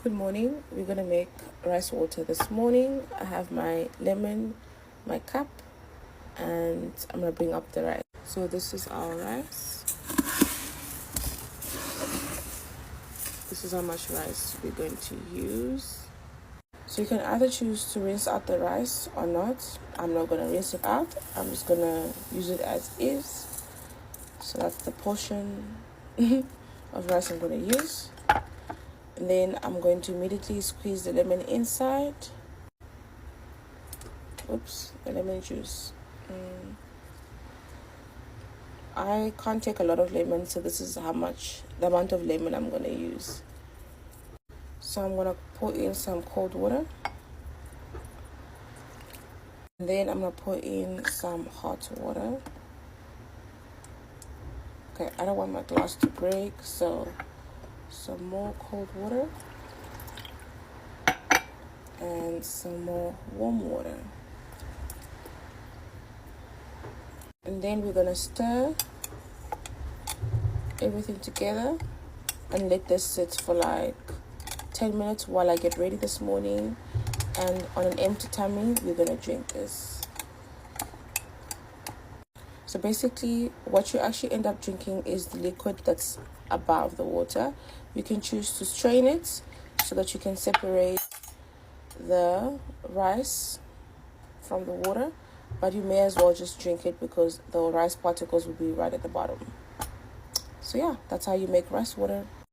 Good morning. We're gonna make rice water this morning. I have my lemon, my cup, and I'm gonna bring up the rice. So this is our rice. This is how much rice we're going to use. So you can either choose to rinse out the rice or not. I'm not gonna rinse it out. I'm just gonna use it as is. So that's the portion of rice I'm gonna use. And then I'm going to immediately squeeze the lemon inside. Oops, the lemon juice. I can't take a lot of lemon, so this is the amount of lemon I'm going to use. So I'm going to pour in some cold water. And then I'm going to pour in some hot water. Okay, I don't want my glass to break, so some more cold water. And some more warm water. And then we're going to stir everything together and let this sit for like 10 minutes while I get ready this morning. And on an empty tummy, we're going to drink this. So basically, what you actually end up drinking is the liquid that's above the water. You can choose to strain it so that you can separate the rice from the water, but you may as well just drink it because the rice particles will be right at the bottom. So yeah, that's how you make rice water.